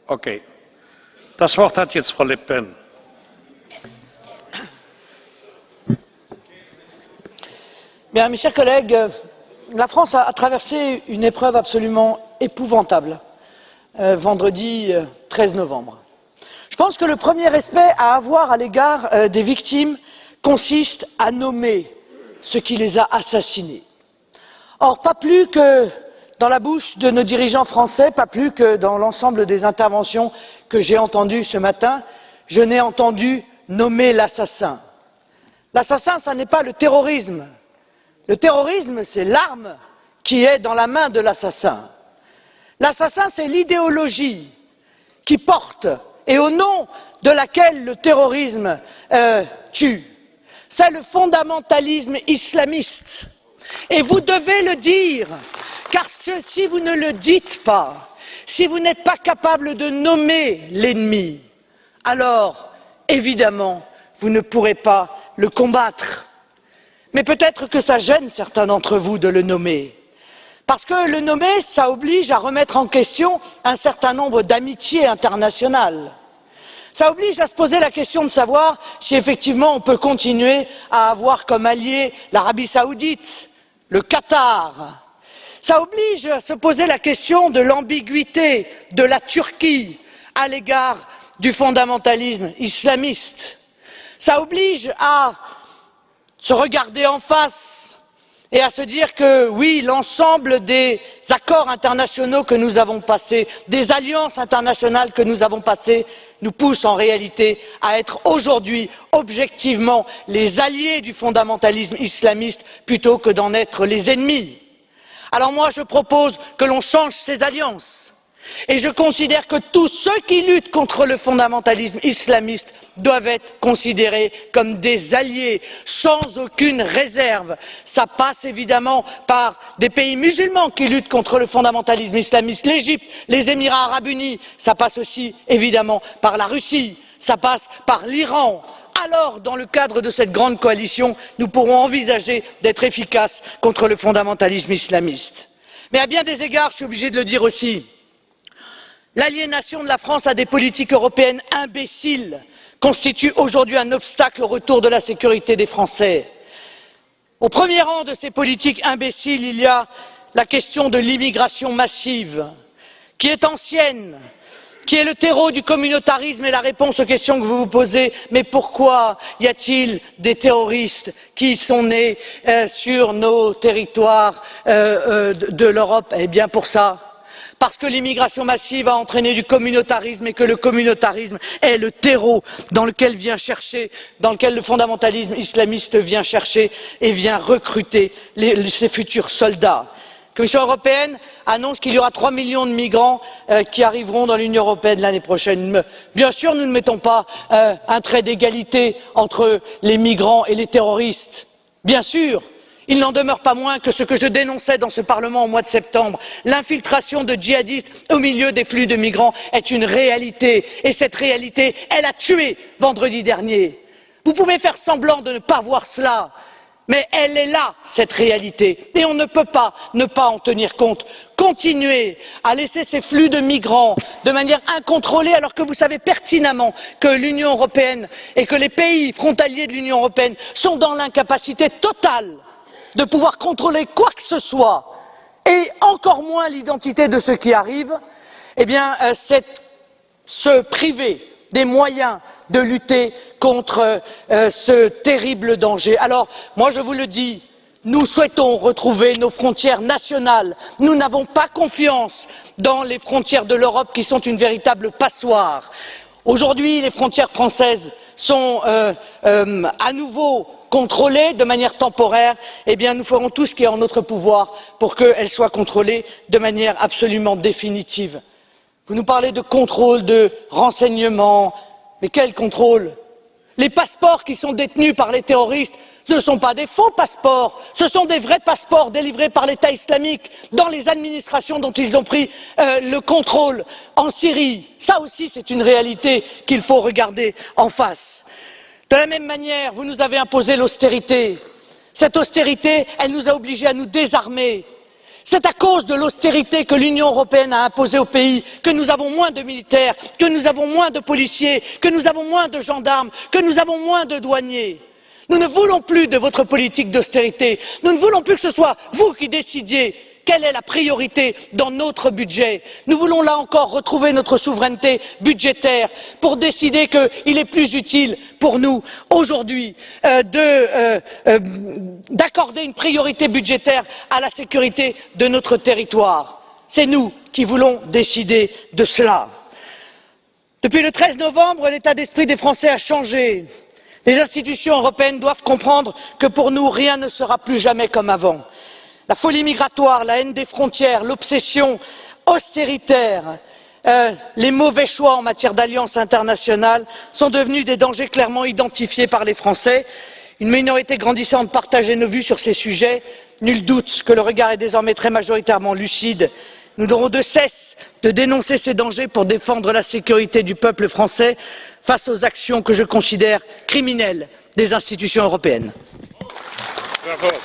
Okay. Das Wort hat jetzt Frau Le Pen. Bien, mes chers collègues, la France a traversé une épreuve absolument épouvantable vendredi 13 novembre. Je pense que le premier respect à avoir à l'égard des victimes consiste à nommer ce qui les a assassinés. Or, pas plus que dans la bouche de nos dirigeants français, pas plus que dans l'ensemble des interventions que j'ai entendues ce matin, je n'ai entendu nommer l'assassin. L'assassin, ça n'est pas le terrorisme. Le terrorisme, c'est l'arme qui est dans la main de l'assassin. L'assassin, c'est l'idéologie qui porte et au nom de laquelle le terrorisme tue. C'est le fondamentalisme islamiste. Et vous devez le dire, car si vous ne le dites pas, si vous n'êtes pas capable de nommer l'ennemi, alors, évidemment, vous ne pourrez pas le combattre. Mais peut-être que ça gêne certains d'entre vous de le nommer. Parce que le nommer, ça oblige à remettre en question un certain nombre d'amitiés internationales. Ça oblige à se poser la question de savoir si effectivement on peut continuer à avoir comme allié l'Arabie Saoudite, le Qatar. Ça oblige à se poser la question de l'ambiguïté de la Turquie à l'égard du fondamentalisme islamiste. Ça oblige à se regarder en face et à se dire que oui, l'ensemble des accords internationaux que nous avons passés, des alliances internationales que nous avons passées, nous poussent en réalité à être aujourd'hui objectivement les alliés du fondamentalisme islamiste plutôt que d'en être les ennemis. Alors moi je propose que l'on change ces alliances et je considère que tous ceux qui luttent contre le fondamentalisme islamiste doivent être considérés comme des alliés sans aucune réserve. Ça passe évidemment par des pays musulmans qui luttent contre le fondamentalisme islamiste, l'Égypte, les Émirats arabes unis, ça passe aussi évidemment par la Russie, ça passe par l'Iran. Alors, dans le cadre de cette grande coalition, nous pourrons envisager d'être efficaces contre le fondamentalisme islamiste. Mais à bien des égards, je suis obligé de le dire aussi, l'aliénation de la France à des politiques européennes imbéciles constitue aujourd'hui un obstacle au retour de la sécurité des Français. Au premier rang de ces politiques imbéciles, il y a la question de l'immigration massive, qui est ancienne, qui est le terreau du communautarisme et la réponse aux questions que vous vous posez. Mais pourquoi y a-t-il des terroristes qui sont nés sur nos territoires de l'Europe? Eh bien pour ça. Parce que l'immigration massive a entraîné du communautarisme et que le communautarisme est le terreau dans lequel le fondamentalisme islamiste vient chercher et vient recruter ses futurs soldats. La Commission européenne annonce qu'il y aura 3 millions de migrants qui arriveront dans l'Union européenne l'année prochaine. Bien sûr, nous ne mettons pas un trait d'égalité entre les migrants et les terroristes. Bien sûr. Il n'en demeure pas moins que ce que je dénonçais dans ce Parlement au mois de septembre, l'infiltration de djihadistes au milieu des flux de migrants est une réalité. Et cette réalité, elle a tué vendredi dernier. Vous pouvez faire semblant de ne pas voir cela, mais elle est là, cette réalité. Et on ne peut pas ne pas en tenir compte. Continuer à laisser ces flux de migrants de manière incontrôlée alors que vous savez pertinemment que l'Union européenne et que les pays frontaliers de l'Union européenne sont dans l'incapacité totale de pouvoir contrôler quoi que ce soit, et encore moins l'identité de ceux qui arrivent, eh bien, c'est se priver des moyens de lutter contre ce terrible danger. Alors, moi je vous le dis, nous souhaitons retrouver nos frontières nationales. Nous n'avons pas confiance dans les frontières de l'Europe qui sont une véritable passoire. Aujourd'hui, les frontières françaises sont à nouveau contrôlées de manière temporaire. Eh bien, nous ferons tout ce qui est en notre pouvoir pour qu'elles soient contrôlées de manière absolument définitive. Vous nous parlez de contrôle, de renseignement, mais quel contrôle? Les passeports qui sont détenus par les terroristes, ce ne sont pas des faux passeports, ce sont des vrais passeports délivrés par l'État islamique dans les administrations dont ils ont pris le contrôle en Syrie. Ça aussi, c'est une réalité qu'il faut regarder en face. De la même manière, vous nous avez imposé l'austérité. Cette austérité, elle nous a obligés à nous désarmer. C'est à cause de l'austérité que l'Union européenne a imposée au pays que nous avons moins de militaires, que nous avons moins de policiers, que nous avons moins de gendarmes, que nous avons moins de douaniers. Nous ne voulons plus de votre politique d'austérité. Nous ne voulons plus que ce soit vous qui décidiez quelle est la priorité dans notre budget. Nous voulons là encore retrouver notre souveraineté budgétaire pour décider qu'il est plus utile pour nous aujourd'hui d'accorder une priorité budgétaire à la sécurité de notre territoire. C'est nous qui voulons décider de cela. Depuis le 13 novembre, l'état d'esprit des Français a changé. Les institutions européennes doivent comprendre que pour nous, rien ne sera plus jamais comme avant. La folie migratoire, la haine des frontières, l'obsession austéritaire, les mauvais choix en matière d'alliances internationales sont devenus des dangers clairement identifiés par les Français. Une minorité grandissante partageait nos vues sur ces sujets. Nul doute que le regard est désormais très majoritairement lucide. Nous n'aurons de cesse de dénoncer ces dangers pour défendre la sécurité du peuple français face aux actions que je considère criminelles des institutions européennes. Bravo.